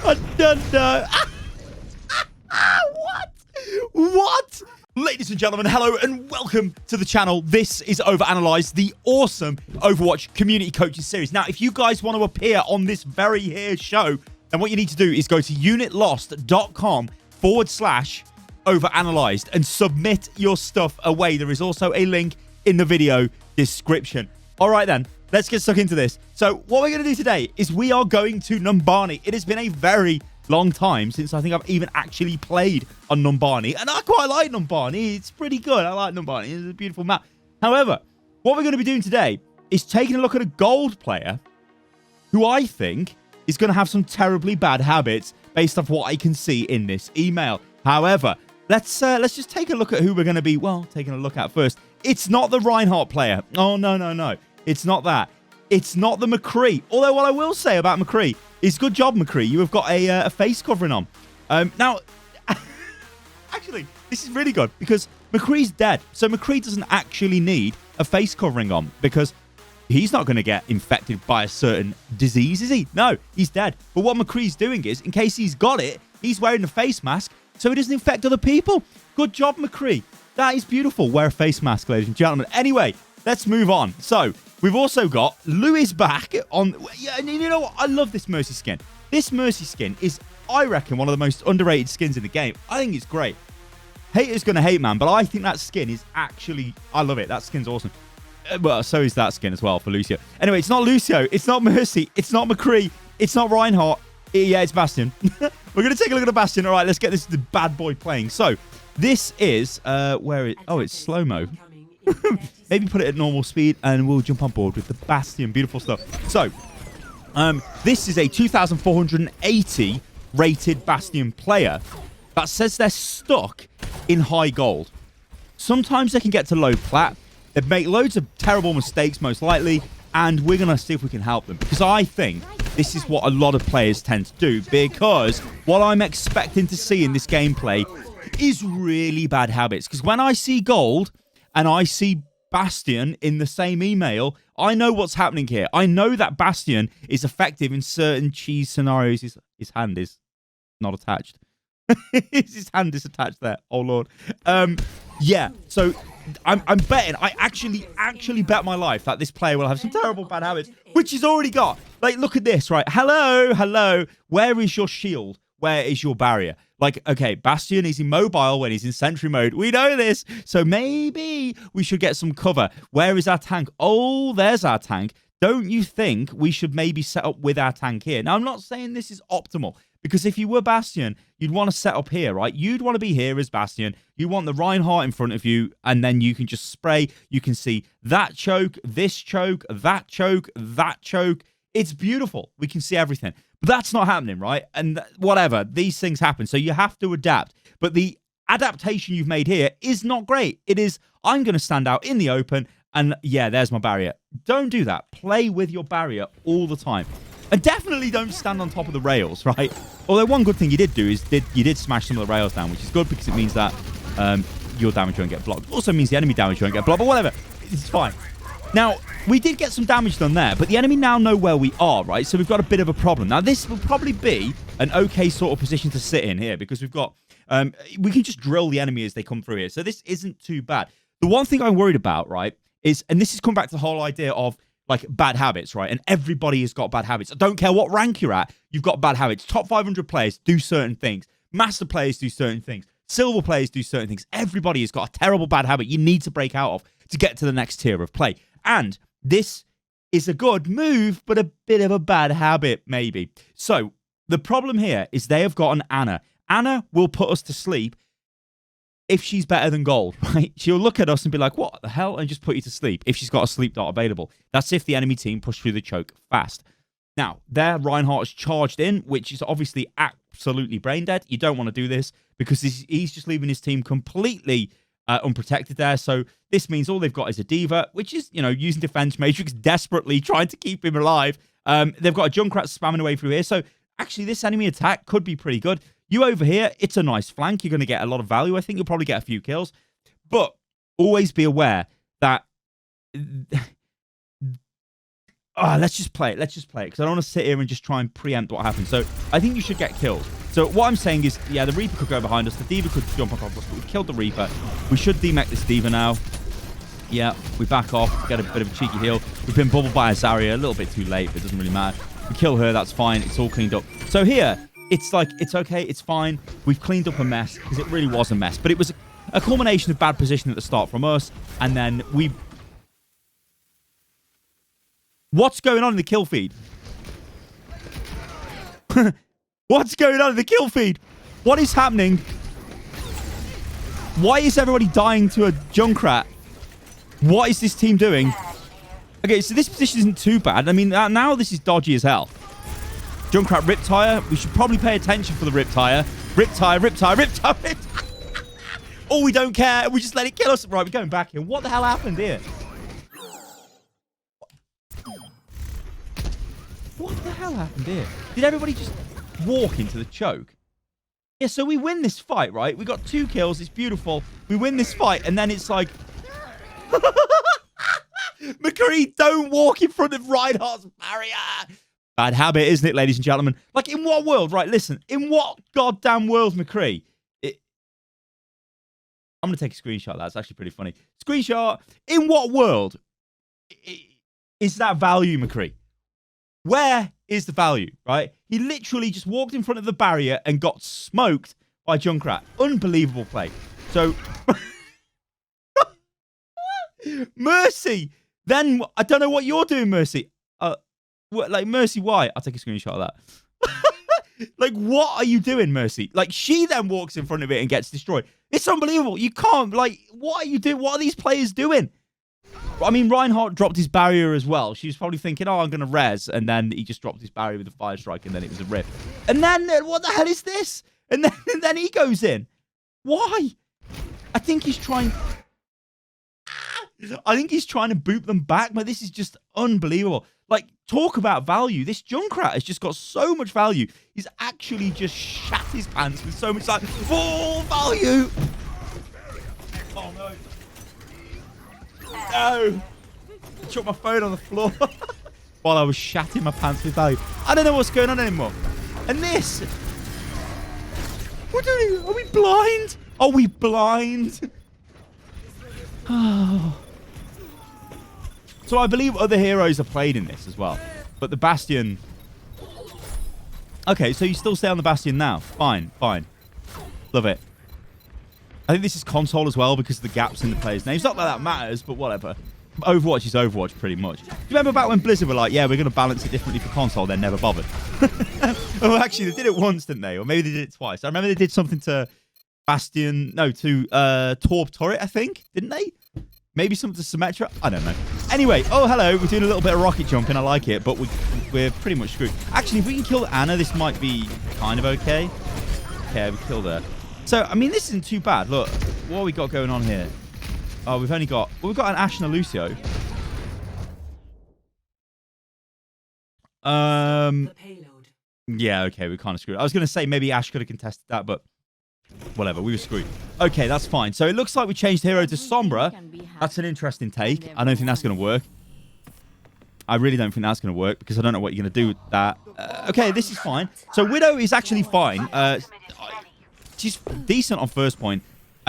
I don't know. What? Ladies and gentlemen, hello and welcome to the channel. This is OverAnalyzed, the awesome Overwatch community coaching series. Now, if you guys want to appear on this very here show, then what you need to do is go to unitlost.com/OverAnalyzed and submit your stuff away. There is also a link in the video description. All right, then. Let's get stuck into this. So what we're going to do today is we are going to Numbani. It has been a very long time since I think I've even actually played on Numbani. And I quite like Numbani. It's pretty good. I like Numbani. It's a beautiful map. However, what we're going to be doing today is taking a look at a gold player who I think is going to have some terribly bad habits based off what I can see in this email. However, let's just take a look at who we're going to be, well, taking a look at first. It's not the Reinhardt player. Oh, no. It's not that. It's not the McCree. Although what I will say about McCree is good job, McCree. You have got a face covering on. Now, actually, this is really good because McCree's dead. So McCree doesn't actually need a face covering on because he's not going to get infected by a certain disease, is he? No, he's dead. But what McCree's doing is, in case he's got it, he's wearing a face mask so he doesn't infect other people. Good job, McCree. That is beautiful. Wear a face mask, ladies and gentlemen. Anyway, let's move on. So we've also got Lewis back on. Yeah, and you know what? I love this Mercy skin. This Mercy skin is, I reckon, one of the most underrated skins in the game. I think it's great. Haters going to hate, man, but I think that skin is actually, I love it. That skin's awesome. Well, so is that skin as well for Lucio. Anyway, it's not Lucio. It's not Mercy. It's not McCree. It's not Reinhardt. Yeah, it's Bastion. We're going to take a look at the Bastion. All right, let's get this the bad boy playing. So this is, where it, oh, it's slow-mo. Maybe put it at normal speed and we'll jump on board with the Bastion. Beautiful stuff. So, this is a 2,480 rated Bastion player that says they're stuck in high gold. Sometimes they can get to low plat. They make loads of terrible mistakes, most likely, and we're going to see if we can help them. Because I think this is what a lot of players tend to do, because what I'm expecting to see in this gameplay is really bad habits. Because when I see gold and I see Bastion in the same email, I know what's happening here. I know that Bastion is effective in certain cheese scenarios. His hand is not attached. His hand is attached there. Oh, Lord. Yeah, so I'm betting, I actually bet my life that this player will have some terrible bad habits, which he's already got. Like, look at this, right? Hello. Where is your shield? Where is your barrier? Like, okay, Bastion is immobile when he's in sentry mode. We know this. So maybe we should get some cover. Where is our tank? Oh, there's our tank. Don't you think we should maybe set up with our tank here? Now, I'm not saying this is optimal, because if you were Bastion, you'd want to set up here, right? You'd want to be here as Bastion. You want the Reinhardt in front of you, and then you can just spray. You can see that choke, this choke, that choke, that choke. It's beautiful. We can see everything. But that's not happening, right? And whatever, these things happen. So you have to adapt. But the adaptation you've made here is not great. It is, I'm going to stand out in the open, and yeah, there's my barrier. Don't do that. Play with your barrier all the time. And definitely don't stand on top of the rails, right? Although one good thing you did do is you did smash some of the rails down, which is good because it means that your damage won't get blocked. Also means the enemy damage won't get blocked, but whatever. It's fine. Now, we did get some damage done there, but the enemy now know where we are, right? So we've got a bit of a problem. Now, this will probably be an okay sort of position to sit in here because we've got... we can just drill the enemy as they come through here. So this isn't too bad. The one thing I'm worried about, right, is... And this has come back to the whole idea of, like, bad habits, right? And everybody has got bad habits. I don't care what rank you're at, you've got bad habits. Top 500 players do certain things. Master players do certain things. Silver players do certain things. Everybody has got a terrible bad habit you need to break out of to get to the next tier of play. And this is a good move, but a bit of a bad habit, maybe. So the problem here is they have got an Ana. Ana will put us to sleep if she's better than gold, right? She'll look at us and be like, what the hell? And just put you to sleep if she's got a sleep dart available. That's if the enemy team push through the choke fast. Now, there, Reinhardt is charged in, which is obviously absolutely brain dead. You don't want to do this because he's just leaving his team completely unprotected there. So this means all they've got is a Diva, which is, you know, using Defense Matrix desperately, trying to keep him alive. They've got a Junkrat spamming away through here. So actually, this enemy attack could be pretty good. You over here, it's a nice flank. You're going to get a lot of value. I think you'll probably get a few kills. But always be aware that let's just play it. Let's just play it because I don't want to sit here and just try and preempt what happens. So I think you should get kills. So what I'm saying is, yeah, the Reaper could go behind us. The D.Va could jump across us, but we've killed the Reaper. We should demech this D.Va now. Yeah, we back off, get a bit of a cheeky heal. We've been bubbled by a Zarya, a little bit too late, but it doesn't really matter. We kill her, that's fine. It's all cleaned up. So here, it's like, it's okay, it's fine. We've cleaned up a mess, because it really was a mess. But it was a culmination of bad position at the start from us, and then we... What's going on in the kill feed? What's going on in the kill feed? What is happening? Why is everybody dying to a Junkrat? What is this team doing? Okay, so this position isn't too bad. I mean, now this is dodgy as hell. Junkrat Riptire. We should probably pay attention for the Riptire. Riptire, Riptire, Riptire, Riptire. Oh, we don't care. We just let it kill us. Right, we're going back here. What the hell happened here? What the hell happened here? Did everybody just walk into the choke? Yeah, so we win this fight, right? We got 2 kills. It's beautiful. We win this fight, and then it's like... McCree, don't walk in front of Reinhardt's barrier. Bad habit, isn't it, ladies and gentlemen? Like, in what world? Right, listen. In what goddamn world, McCree? I'm going to take a screenshot of that. It's actually pretty funny. Screenshot. In what world is that value, McCree? Where is the value, right? He literally just walked in front of the barrier and got smoked by Junkrat. Unbelievable play. So... Mercy. Then I don't know what you're doing, Mercy. Like, Mercy, why? I'll take a screenshot of that. Like, what are you doing, Mercy? Like, she then walks in front of it and gets destroyed. It's unbelievable. You can't, like, what are you doing? What are these players doing? I mean, Reinhardt dropped his barrier as well. She was probably thinking, oh, I'm going to res. And then he just dropped his barrier with a fire strike, and then it was a rip. And then, what the hell is this? And then he goes in. Why? I think he's trying to boot them back, but this is just unbelievable. Like, talk about value. This Junkrat has just got so much value. He's actually just shat his pants with so much, like, full value. Oh, no. No. I chucked my phone on the floor while I was shatting my pants with value. I don't know what's going on anymore. And this. What are we blind? Are we blind? Oh. So I believe other heroes are played in this as well. But the Bastion... Okay, so you still stay on the Bastion now. Fine, fine. Love it. I think this is console as well because of the gaps in the players' names. Not that that matters, but whatever. Overwatch is Overwatch pretty much. Do you remember back when Blizzard were like, yeah, we're going to balance it differently for console? They never bothered. Well, actually, they did it once, didn't they? Or maybe they did it twice. I remember they did something to Bastion... No, to Torp Turret, I think. Didn't they? Maybe something to Symmetra? I don't know. Anyway, oh, hello. We're doing a little bit of rocket jumping. I like it, but we're pretty much screwed. Actually, if we can kill Anna, this might be kind of okay. Okay, we killed her. So, I mean, this isn't too bad. Look, what have we got going on here? Oh, we've only got... Well, we've got an Ashe and a Lucio. Yeah, okay, we kind of screwed. I was going to say maybe Ashe could have contested that, but... Whatever, we were screwed. Okay, that's fine. So it looks like we changed hero to Sombra. That's an interesting take. I don't think that's going to work. I really don't think that's going to work because I don't know what you're going to do with that. Okay, this is fine. So Widow is actually fine. She's decent on first point.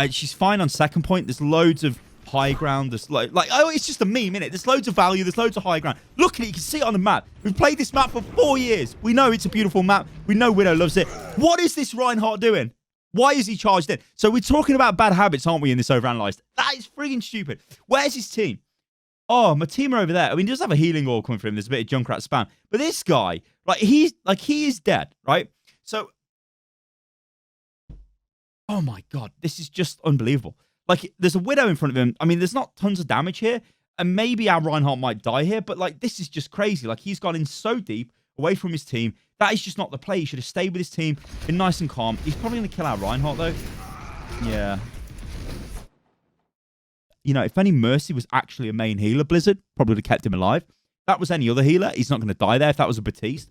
She's fine on second point. There's loads of high ground. There's like oh, it's just a meme, innit? There's loads of value. There's loads of high ground. Look at it. You can see it on the map. We've played this map for 4 years. We know it's a beautiful map. We know Widow loves it. What is this Reinhardt doing? Why is he charged in? So we're talking about bad habits, aren't we, in this OverAnalyzed? That is friggin' stupid. Where's his team? Oh, my team are over there. I mean, he does have a healing orb coming for him. There's a bit of Junkrat spam. But this guy, like, he is dead, right? So, oh my God, this is just unbelievable. Like, there's a Widow in front of him. I mean, there's not tons of damage here. And maybe our Reinhardt might die here. But, like, this is just crazy. Like, he's gone in so deep away from his team. That is just not the play. He should have stayed with his team, been nice and calm. He's probably going to kill our Reinhardt, though. Yeah. You know, if any Mercy was actually a main healer, Blizzard probably would have kept him alive. If that was any other healer, he's not going to die there. If that was a Batiste,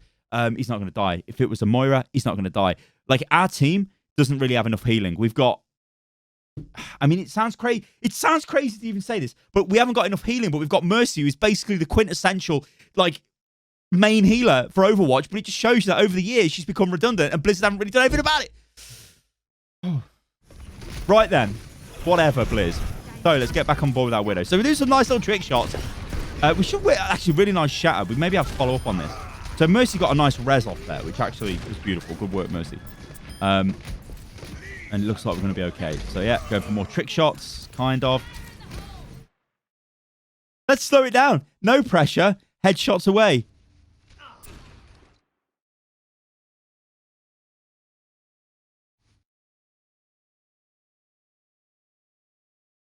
he's not going to die. If it was a Moira, he's not going to die. Like, our team doesn't really have enough healing. We've got I mean, it sounds crazy. It sounds crazy to even say this, but we haven't got enough healing. But we've got Mercy, who's basically the quintessential, like, main healer for Overwatch. But it just shows you that over the years she's become redundant, and Blizzard haven't really done anything about it. Right then, whatever, Blizz. So let's get back on board with our Widow. So we do some nice little trick shots. We should actually really nice shatter. We maybe have to follow up on this. So Mercy got a nice res off there, which actually was beautiful. Good work, Mercy. And it looks like we're going to be okay. So yeah, go for more trick shots, kind of. Let's slow it down. No pressure. Headshots away.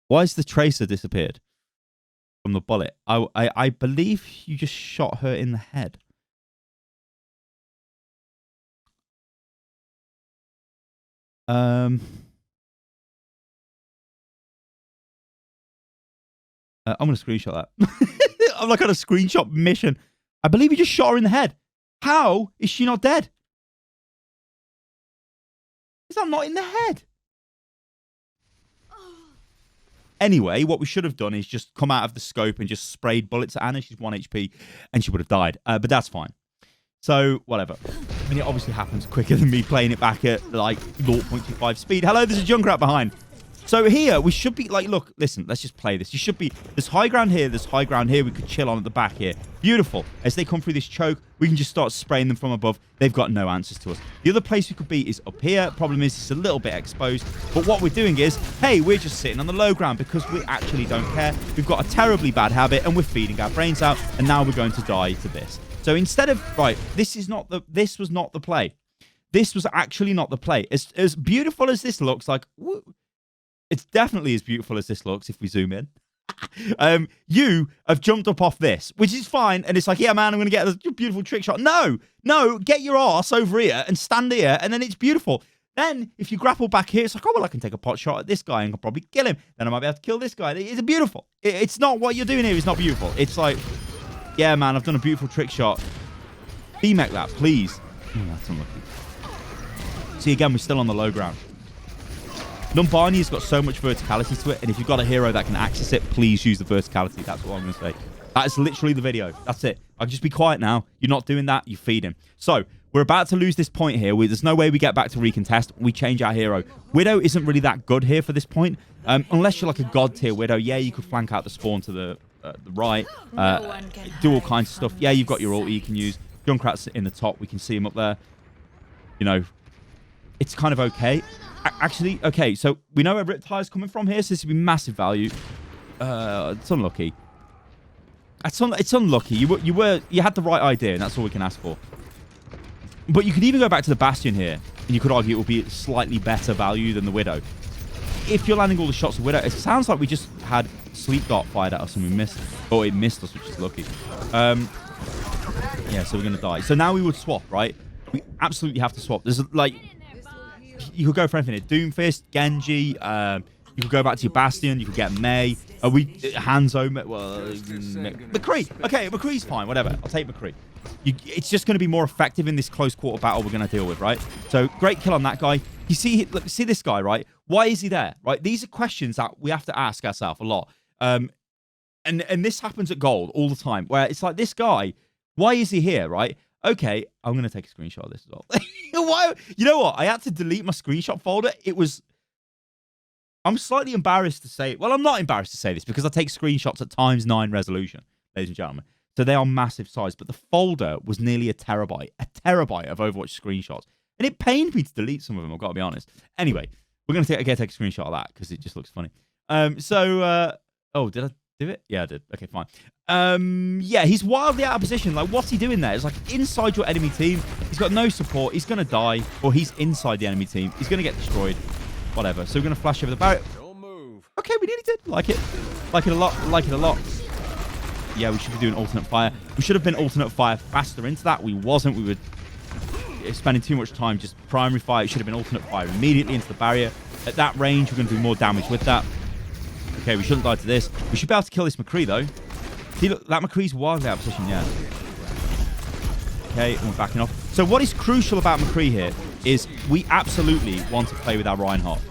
Why has the tracer disappeared from the bullet? I believe you just shot her in the head. I'm going to screenshot that. I'm like on a screenshot mission. I believe you just shot her in the head. How is she not dead? Is that not in the head? Anyway, what we should have done is just come out of the scope and just sprayed bullets at Anna. She's 1 HP and she would have died. But that's fine. So, whatever. I mean, it obviously happens quicker than me playing it back at, like, 0.25 speed. Hello, there's a Junkrat behind. So here, we should be, like, look, listen, let's just play this. You should be, there's high ground here, there's high ground here. We could chill on at the back here. Beautiful. As they come through this choke, we can just start spraying them from above. They've got no answers to us. The other place we could be is up here. Problem is, it's a little bit exposed. But what we're doing is, hey, we're just sitting on the low ground because we actually don't care. We've got a terribly bad habit and we're feeding our brains out. And now we're going to die to this. So instead of, right, this was not the play. This was actually not the play. As beautiful as this looks, like, woo, it's definitely as beautiful as this looks if we zoom in. You have jumped up off this, which is fine. And it's like, yeah, man, I'm going to get a beautiful trick shot. No, get your ass over here and stand here. And then it's beautiful. Then if you grapple back here, it's like, oh, well, I can take a pot shot at this guy and I'll probably kill him. Then I might be able to kill this guy. It's beautiful. It's not what you're doing here. It's not beautiful. It's like, yeah, man, I've done a beautiful trick shot. B-mech that, please. Oh, that's unlucky. See, again, we're still on the low ground. Numbani's got so much verticality to it, and if you've got a hero that can access it, please use the verticality. That's what I'm going to say. That is literally the video. That's it. I can just be quiet now. You're not doing that. You feed him. So, we're about to lose this point here. There's no way we get back to recontest. We change our hero. Widow isn't really that good here for this point. Unless you're like a god tier Widow. Yeah, you could flank out the spawn to the right. Do all kinds of stuff. Yeah, you've got your ulti you can use. Junkrat's in the top. We can see him up there. You know, it's kind of okay. Actually, okay, so we know where Riptire's coming from here, so this would be massive value. It's unlucky. It's unlucky. You had the right idea, and that's all we can ask for. But you could even go back to the Bastion here, and you could argue it would be slightly better value than the Widow. If you're landing all the shots of Widow, it sounds like we just had Sleep Dart fired at us and we missed. Oh, it missed us, which is lucky. Yeah, so we're going to die. So now we would swap, right? We absolutely have to swap. There's like... You could go for anything here. Doomfist, Genji. You could go back to your Bastion. You could get Mei. Hanzo. Well, McCree. Okay, McCree's fine. Whatever. I'll take McCree. It's just going to be more effective in this close quarter battle we're going to deal with, right? So, great kill on that guy. You see this guy, right? Why is he there, right? These are questions that we have to ask ourselves a lot. And this happens at Gold all the time, where it's like, this guy, why is he here, right? Okay, I'm going to take a screenshot of this as well. Why? You know what? I had to delete my screenshot folder. I'm slightly embarrassed to say... Well, I'm not embarrassed to say this because I take screenshots at ×9 resolution, ladies and gentlemen. So they are massive size. But the folder was nearly a terabyte. A terabyte of Overwatch screenshots. And it pained me to delete some of them, I've got to be honest. Anyway, we're going to take a screenshot of that because it just looks funny. Oh, did I do it? Yeah, I did. Okay, fine. Yeah, he's wildly out of position. Like, what's he doing there? It's like inside your enemy team. He's got no support. He's going to die. Or he's inside the enemy team. He's going to get destroyed. Whatever. So we're going to flash over the barrier. Don't move. Okay, we nearly did. Like it. Like it a lot. Like it a lot. Yeah, we should be doing alternate fire. We should have been alternate fire faster into that. We wasn't. We were spending too much time just primary fire. It should have been alternate fire immediately into the barrier. At that range, we're going to do more damage with that. Okay, we shouldn't die to this. We should be able to kill this McCree, though. See, look, that McCree's wildly out of position, yeah. Okay, and we're backing off. So what is crucial about McCree here is we absolutely want to play with our Reinhardt.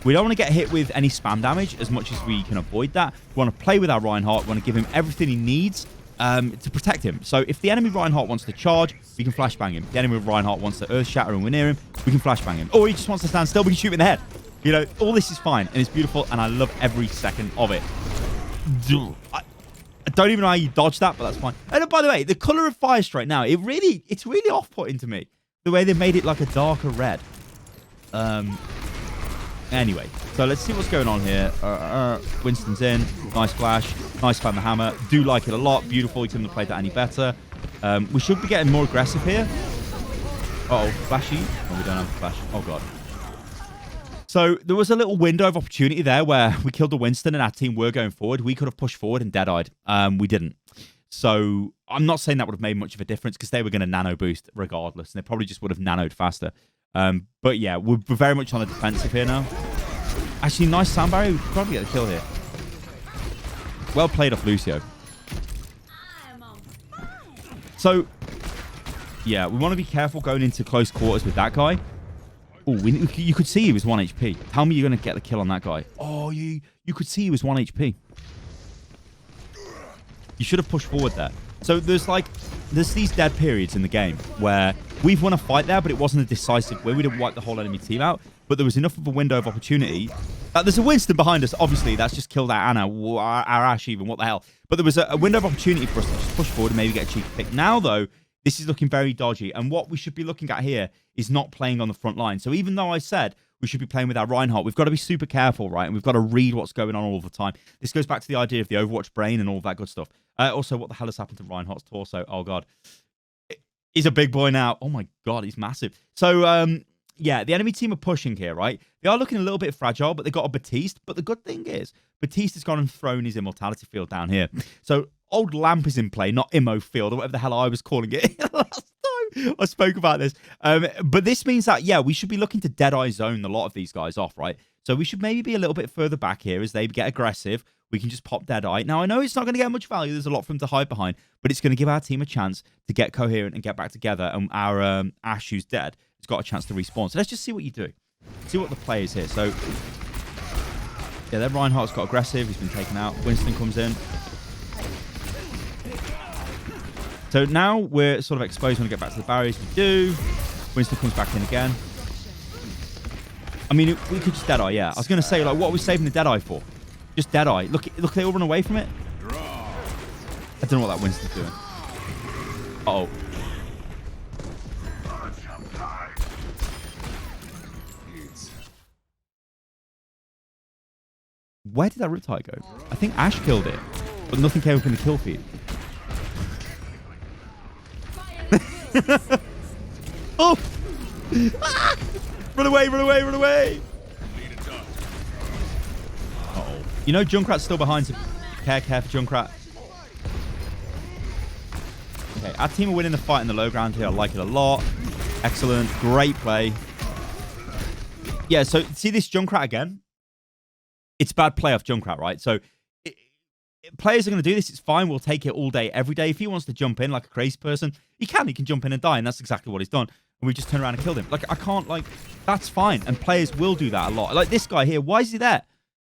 We don't want to get hit with any spam damage as much as we can avoid that. We want to play with our Reinhardt. We want to give him everything he needs to protect him. So if the enemy Reinhardt wants to charge, we can flashbang him. If the enemy Reinhardt wants to earth shatter and we're near him, we can flashbang him. Or he just wants to stand still, we can shoot him in the head. You know, all this is fine and it's beautiful and I love every second of it. I don't even know how you dodge that, but that's fine. And by the way, the color of Firestrike now, it's really off-putting to me. The way they made it like a darker red. Anyway, so let's see what's going on here. Winston's in. Nice flash. Nice fan the hammer. Do like it a lot. Beautiful. He couldn't have played that any better. We should be getting more aggressive here. Uh-oh. Flashy. Oh, we don't have a flash. Oh, God. So there was a little window of opportunity there where we killed the Winston and our team were going forward. We could have pushed forward and dead-eyed. We didn't. So I'm not saying that would have made much of a difference because they were going to nano boost regardless. And they probably just would have nanoed faster. But yeah, we're very much on the defensive here now. Actually, nice sound barrier. We could probably get the kill here. Well played off Lucio. So, yeah, we want to be careful going into close quarters with that guy. Oh, you could see he was 1 HP. Tell me you're going to get the kill on that guy. Oh, you could see he was 1 HP. You should have pushed forward there. So there's these dead periods in the game where we've won a fight there, but it wasn't a decisive win. We didn't wipe the whole enemy team out, but there was enough of a window of opportunity. There's a Winston behind us. Obviously, that's just killed our Anna, our Ash even. What the hell? But there was a window of opportunity for us to just push forward and maybe get a cheeky pick. Now, though, this is looking very dodgy. And what we should be looking at here is not playing on the front line. So even though I said we should be playing with our Reinhardt, we've got to be super careful, right? And we've got to read what's going on all the time. This goes back to the idea of the Overwatch brain and all that good stuff. Also, what the hell has happened to Reinhardt's torso? Oh, God. He's a big boy now. Oh, my God. He's massive. So, yeah, the enemy team are pushing here, right? They are looking a little bit fragile, but they got a Batiste. But the good thing is, Batiste's gone and thrown his immortality field down here. So, old Lamp is in play, not Immo field, or whatever the hell I was calling it last time I spoke about this. But this means that, yeah, we should be looking to Deadeye zone a lot of these guys off, right? So we should maybe be a little bit further back here as they get aggressive. We can just pop Deadeye. Now, I know it's not going to get much value. There's a lot for them to hide behind, but it's going to give our team a chance to get coherent and get back together. And our Ash, who's dead, has got a chance to respawn. So let's just see what you do. See what the play is here. So, yeah, their Reinhardt's got aggressive. He's been taken out. Winston comes in. So now we're sort of exposed when we get back to the barriers. We do. Winston comes back in again. I mean, we could just Deadeye, yeah. I was going to say, like, what are we saving the Deadeye for? Just Deadeye. Look, they all run away from it. I don't know what that Winston's doing. Uh-oh. Where did that Riptide go? I think Ash killed it, but nothing came up in the kill feed. Oh! Ah! Run away, run away, run away! Uh-oh. You know Junkrat's still behind, so care for Junkrat. Okay, our team are winning the fight in the low ground here. I like it a lot. Excellent. Great play. Yeah, so see this Junkrat again? It's bad play off Junkrat, right? So players are going to do this. It's fine. We'll take it all day, every day. If he wants to jump in like a crazy person, he can jump in and die, and that's exactly what he's done. And we just turned around and killed him. Like, I can't, like, that's fine. And players will do that a lot. Like, this guy here, why is he there?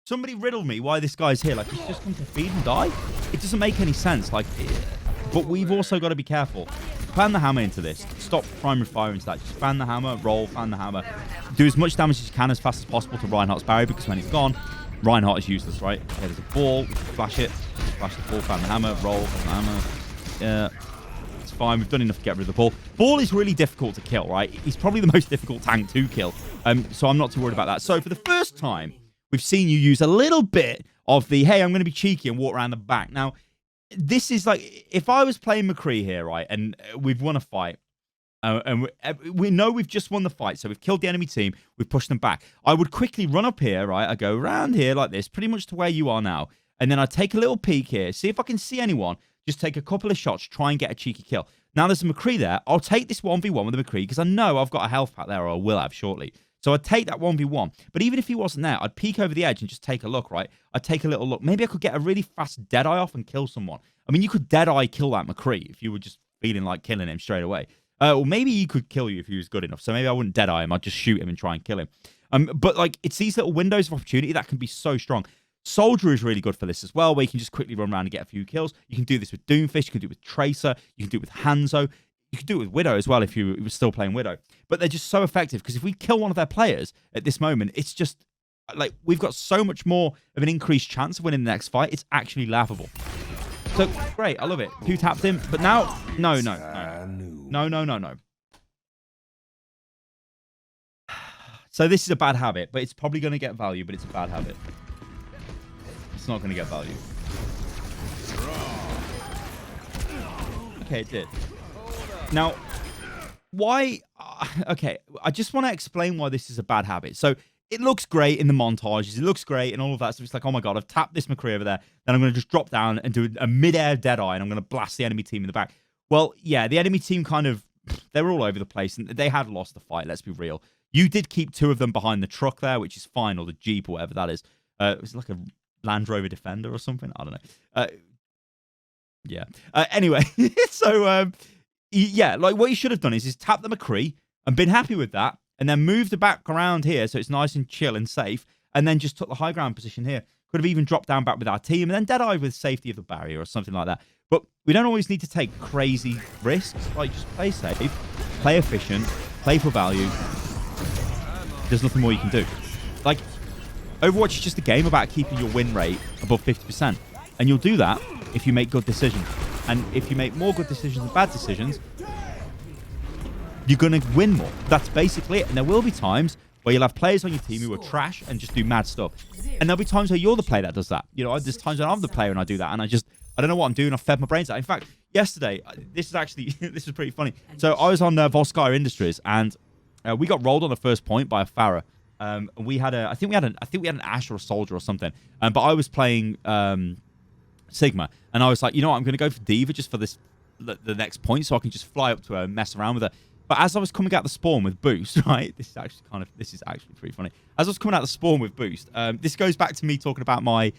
Somebody riddle me why this guy's here. Like, he's just come to feed and die? It doesn't make any sense. Like, but we've also got to be careful. Fan the hammer into this. Stop primary fire into that. Just fan the hammer, roll, fan the hammer. Do as much damage as you can as fast as possible to Reinhardt's barrier, because when it's gone, Reinhardt is useless, right? Okay, there's a ball. Flash it. Flash the ball, fan the hammer, roll, fan the hammer. Yeah. It's fine. We've done enough to get rid of the ball. Ball is really difficult to kill, right? He's probably the most difficult tank to kill. So I'm not too worried about that. So for the first time, we've seen you use a little bit of the, hey, I'm going to be cheeky and walk around the back. Now, this is like, if I was playing McCree here, right, and we've won a fight, and we know we've just won the fight, so we've killed the enemy team, we've pushed them back. I would quickly run up here, right? I go around here like this, pretty much to where you are now, and then I take a little peek here, see if I can see anyone, just take a couple of shots, try and get a cheeky kill. Now there's a McCree there. I'll take this 1v1 with the McCree because I know I've got a health pack there, or I will have shortly. So I'd take that 1v1. But even if he wasn't there, I'd peek over the edge and just take a look, right? I'd take a little look. Maybe I could get a really fast Deadeye off and kill someone. I mean, you could Deadeye kill that McCree if you were just feeling like killing him straight away. Or maybe he could kill you if he was good enough. So maybe I wouldn't Deadeye him. I'd just shoot him and try and kill him. But like, it's these little windows of opportunity that can be so strong. Soldier is really good for this as well, where you can just quickly run around and get a few kills. You can do this with Doomfist. You can do it with Tracer. You can do it with Hanzo. You can do it with Widow as well if you were still playing Widow. But they're just so effective because if we kill one of their players at this moment, it's just like we've got so much more of an increased chance of winning the next fight. It's actually laughable. So great, I love it. 2 tapped him, but now no. So this is a bad habit, but it's probably going to get value, but it's a bad habit. It's not going to get value. Okay, it did. Now, why... Okay, I just want to explain why this is a bad habit. So, it looks great in the montages. It looks great and all of that. So, it's like, oh my god, I've tapped this McCree over there. Then I'm going to just drop down and do a mid-air Deadeye, and I'm going to blast the enemy team in the back. Well, yeah, the enemy team kind of... They were all over the place, and they had lost the fight, let's be real. You did keep 2 of them behind the truck there, which is fine, or the Jeep, or whatever that is. It was like a Land Rover Defender or something. I don't know. Yeah. Anyway, so yeah, like what you should have done is tap the McCree and been happy with that, and then moved the back around here so it's nice and chill and safe, and then just took the high ground position here. Could have even dropped down back with our team, and then Deadeye with safety of the barrier or something like that. But we don't always need to take crazy risks. Like, just play safe, play efficient, play for value. There's nothing more you can do. Like, Overwatch is just a game about keeping your win rate above 50%. And you'll do that if you make good decisions. And if you make more good decisions than bad decisions, you're going to win more. That's basically it. And there will be times where you'll have players on your team who are trash and just do mad stuff. And there'll be times where you're the player that does that. You know, there's times when I'm the player and I do that. And I don't know what I'm doing. I've fed my brains out. In fact, yesterday, this is actually, this is pretty funny. So I was on Volskaya Industries, and we got rolled on the first point by a Pharah. We had I think we had an Ashe or a Soldier or something. But I was playing Sigma, and I was like, you know what, I'm going to go for Diva just for the next point, so I can just fly up to her and mess around with her. But as I was coming out the spawn with boost, right, this is actually pretty funny. As I was coming out the spawn with boost, this goes back to me talking about my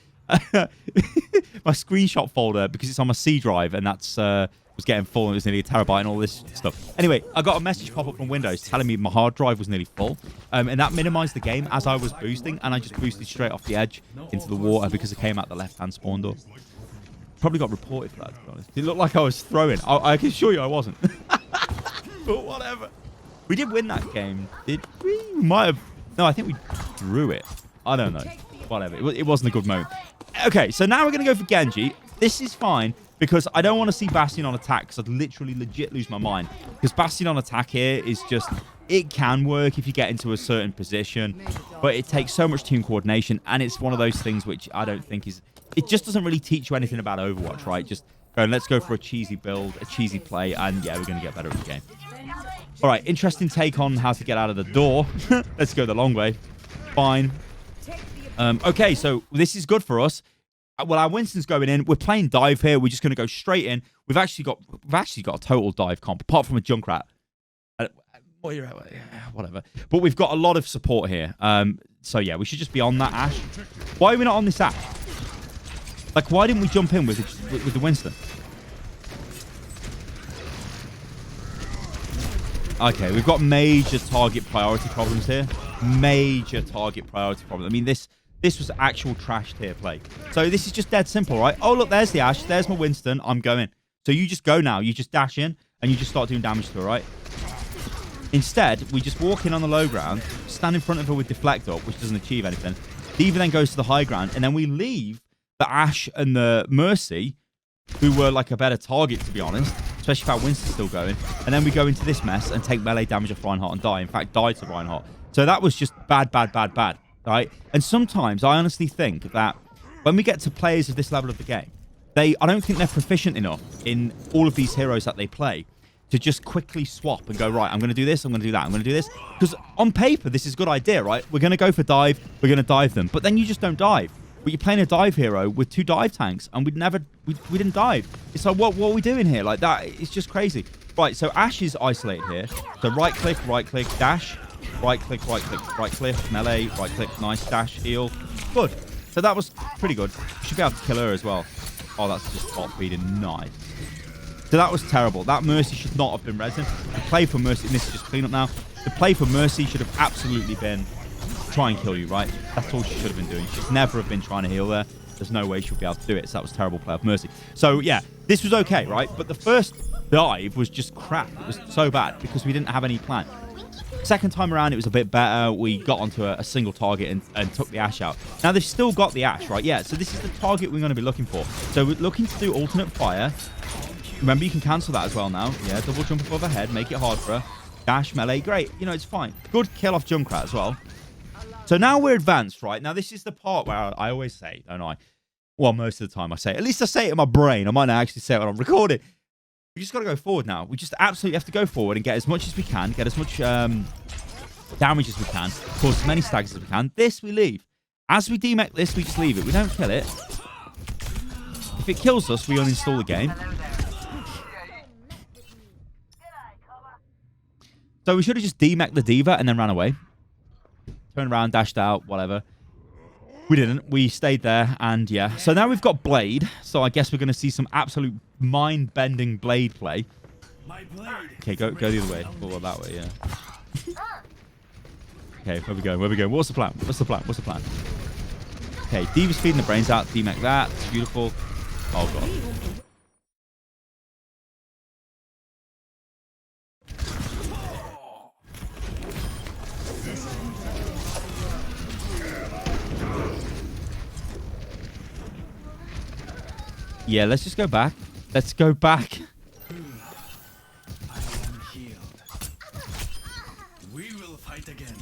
my screenshot folder, because it's on my C drive, and that's was getting full, and it was nearly a terabyte and all this stuff. Anyway, I got a message pop up from Windows telling me my hard drive was nearly full, and that minimized the game as I was boosting, and I just boosted straight off the edge into the water because I came out the left-hand spawn door. Probably got reported for that, to be honest. It looked like I was throwing. I can assure you I wasn't. But whatever. We did win that game. Did we? We might have... No, I think we drew it. I don't know. Whatever. It wasn't a good moment. Okay, so now we're going to go for Genji. This is fine, because I don't want to see Bastion on attack, because I'd literally legit lose my mind. Because Bastion on attack here is just... It can work if you get into a certain position, but it takes so much team coordination, and it's one of those things which I don't think is... It just doesn't really teach you anything about Overwatch, right? Just going, let's go for a cheesy build, a cheesy play, and yeah, we're going to get better at the game. All right, interesting take on how to get out of the door. Let's go the long way. Fine. Okay, so this is good for us. Well, our Winston's going in. We're playing dive here. We're just going to go straight in. We've actually got a total dive comp, apart from a Junkrat. Whatever. But we've got a lot of support here. So yeah, we should just be on that Ashe. Why are we not on this Ashe? Like, why didn't we jump in with the Winston? Okay, we've got major target priority problems here. Major target priority problem. I mean, this was actual trash tier play. So this is just dead simple, right? Oh, look, there's the Ashe. There's my Winston. I'm going. So you just go now. You just dash in, and you just start doing damage to her, right? Instead, we just walk in on the low ground, stand in front of her with Deflect Up, which doesn't achieve anything. Diva then goes to the high ground, and then we leave the Ashe and the Mercy, who were like a better target, to be honest, especially if our Winston's still going. And then we go into this mess and take melee damage off Reinhardt and die. In fact, die to Reinhardt. So that was just bad, right? And sometimes I honestly think that when we get to players of this level of the game, I don't think they're proficient enough in all of these heroes that they play to just quickly swap and go, right, I'm going to do this, I'm going to do that, I'm going to do this. Because on paper, this is a good idea, right? We're going to go for dive, we're going to dive them. But then you just don't dive. But you're playing a dive hero with 2 dive tanks, and we didn't dive. It's like, what are we doing here? Like, that, it's just crazy. Right, so Ashe is isolated here. So right click, dash. Right click, melee, right click, nice, dash, heal. Good. So that was pretty good. Should be able to kill her as well. Oh, that's just top feeding. Nice. So that was terrible. That Mercy should not have been resin. The play for Mercy, and this is just clean up now. The play for Mercy should have absolutely been try and kill you, right? That's all she should have been doing. She should never have been trying to heal there. There's no way she'll be able to do it. So that was terrible play of Mercy. So yeah, this was okay, right? But the first dive was just crap. It was so bad because we didn't have any plan. Second time around, it was a bit better. We got onto a single target and took the Ashe out. Now, they've still got the Ashe, right? Yeah, so this is the target we're going to be looking for. So we're looking to do alternate fire. Remember, you can cancel that as well now. Yeah, double jump above her head. Make it hard for her. Dash, melee. Great. You know, it's fine. Good kill off Junkrat as well. So now we're advanced, right? Now, this is the part where I always say, don't I? Well, most of the time I say it. At least I say it in my brain. I might not actually say it when I'm recording. We just got to go forward now. We just absolutely have to go forward and get as much as we can. Get as much damage as we can. Cause as many stags as we can. This we leave. As we demech this, we just leave it. We don't kill it. If it kills us, we uninstall the game. So we should have just demech the D.Va and then ran away. Turned around, dashed out, whatever. We didn't. We stayed there, and yeah. So now we've got Blade. So I guess we're going to see some absolute mind-bending Blade play. Okay, go the other way. Or that way, yeah. Okay, where we going? Where we going? What's the plan? What's the plan? What's the plan? Okay, D.Va's feeding the brains out. D-Mech that. It's beautiful. Oh, God. Yeah, let's just go back. Let's go back. I am healed. We will fight again.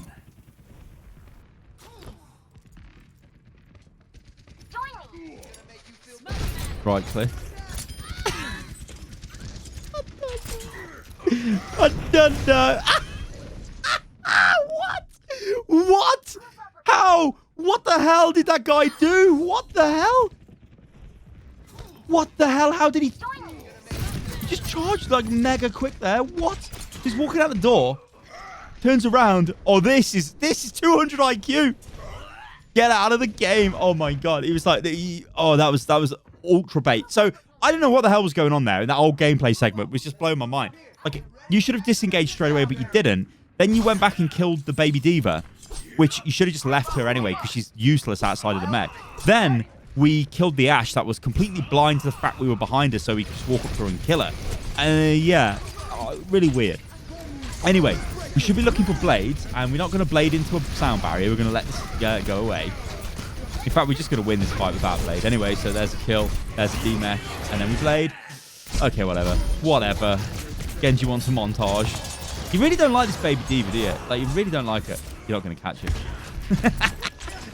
Join me. Right, Cliff. I don't know. What? What? How? What the hell did that guy do? What the hell? What the hell? How did he just charge like mega quick there? What? He's walking out the door, turns around. Oh, this is 200 IQ. Get out of the game. Oh my God. It was like that was ultra bait. So I don't know what the hell was going on there. That whole gameplay segment was just blowing my mind. Like, you should have disengaged straight away, but you didn't. Then you went back and killed the baby D.Va, which you should have just left her anyway because she's useless outside of the mech. Then we killed the Ashe that was completely blind to the fact we were behind her, so we could just walk up to her and kill her. Yeah, really weird. Anyway, we should be looking for blades, and we're not going to blade into a sound barrier. We're going to let this go away. In fact, we're just going to win this fight without blade. Anyway, so there's a kill, there's a D-mech, and then we blade. Okay, whatever. Whatever. Genji wants a montage. You really don't like this baby D.Va, do you? Like, you really don't like it. You're not going to catch it.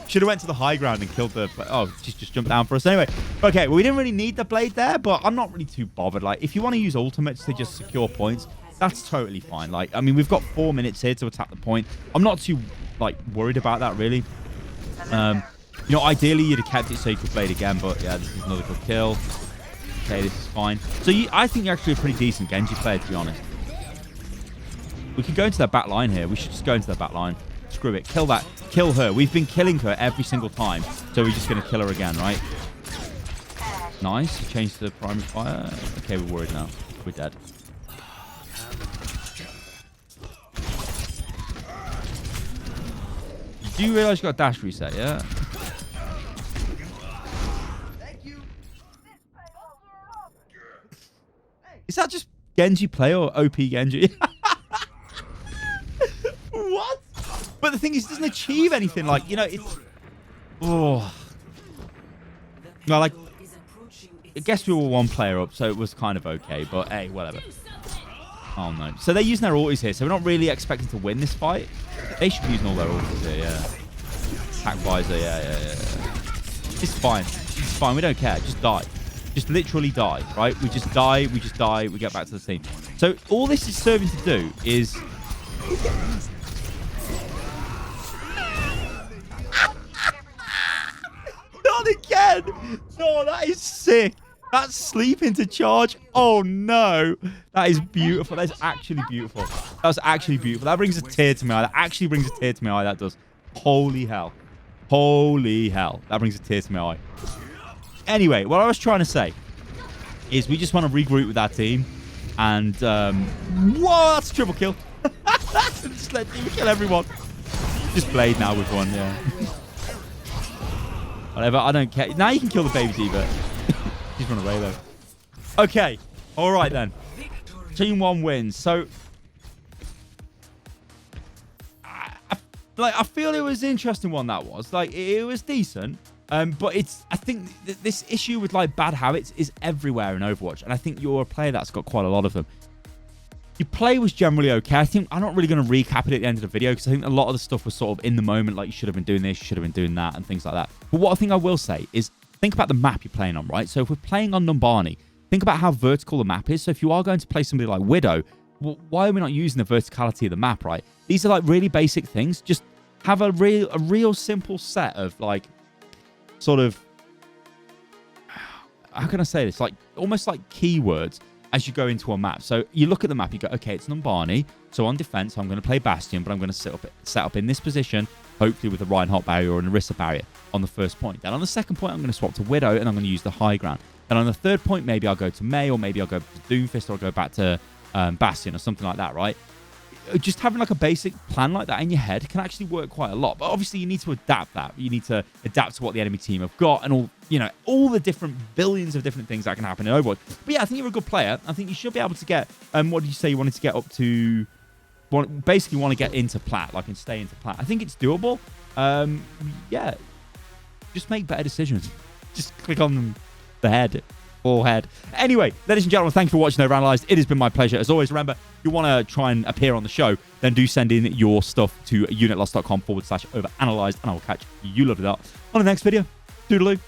Should have went to the high ground and killed the... Oh, she's just jumped down for us. Anyway, okay, well, we didn't really need the blade there, but I'm not really too bothered. Like, if you want to use ultimates to just secure points, that's totally fine. Like, I mean, we've got 4 minutes here to attack the point. I'm not too, like, worried about that, really. You know, ideally, you'd have kept it so you could blade again, but yeah, this is another good kill. Okay, this is fine. So I think you're actually a pretty decent Genji player, to be honest. We could go into their back line here. We should just go into their back line. Screw it. Kill that. Kill her. We've been killing her every single time. So we're just going to kill her again, right? Nice. Change to the primary fire. Okay, we're worried now. We're dead. You do realize you got a dash reset, yeah? Is that just Genji play or OP Genji? What? But the thing is, it doesn't achieve anything. Like, you know, it's... Oh. No, like... I guess we were one player up, so it was kind of okay. But, hey, whatever. Oh, no. So they're using their ultis here, so we're not really expecting to win this fight. They should be using all their ultis here, yeah. Attack visor, yeah. It's fine. It's fine. We don't care. Just die. Just literally die, right? We just die, we get back to the team. So all this is serving to do is... Not again! No, that is sick. That's sleeping to charge. Oh, no. That is beautiful. That's actually beautiful. That's actually beautiful. That brings a tear to my eye. That actually brings a tear to my eye. That does. Holy hell. Holy hell. That brings a tear to my eye. Anyway, what I was trying to say is we just want to regroup with our team. And, whoa, that's a triple kill. Just let D.Va kill everyone. Just Blade now with one, yeah. Whatever, I don't care. Now you can kill the baby D.Va. He's run away, though. Okay. All right, then. Team 1 wins. So, I feel it was an interesting one, that was. Like, it was decent. But I think this issue with, like, bad habits is everywhere in Overwatch. And I think you're a player that's got quite a lot of them. Your play was generally okay. I'm not really going to recap it at the end of the video because I think a lot of the stuff was sort of in the moment, like you should have been doing this, you should have been doing that, and things like that. But what I think I will say is think about the map you're playing on, right? So if we're playing on Numbani, think about how vertical the map is. So if you are going to play somebody like Widow, well, why are we not using the verticality of the map, right? These are like really basic things. Just have a real simple set of like sort of, how can I say this? Like almost like keywords as you go into a map. So you look at the map, you go, okay, it's Numbani. So on defense, I'm going to play Bastion, but I'm going to set up in this position, hopefully with a Reinhardt barrier or an Orisa barrier on the first point. Then on the second point, I'm going to swap to Widow and I'm going to use the high ground. Then on the third point, maybe I'll go to Mei, or maybe I'll go to Doomfist, or I'll go back to Bastion or something like that, right? Just having like a basic plan like that in your head can actually work quite a lot. But obviously you need to adapt that. You need to adapt to what the enemy team have got and all the different billions of different things that can happen in Overwatch. But yeah, I think you're a good player. I think you should be able to get, what did you say you wanted to get up to? Basically want to get into plat, like and stay into plat. I think it's doable. Yeah, just make better decisions. Just click on the head. Forehead. Anyway, ladies and gentlemen, thank you for watching OverAnalyzed. It has been my pleasure. As always, remember, if you want to try and appear on the show, then do send in your stuff to unitlost.com/overanalyzed, and I will catch you lovely lot on the next video. Toodaloo.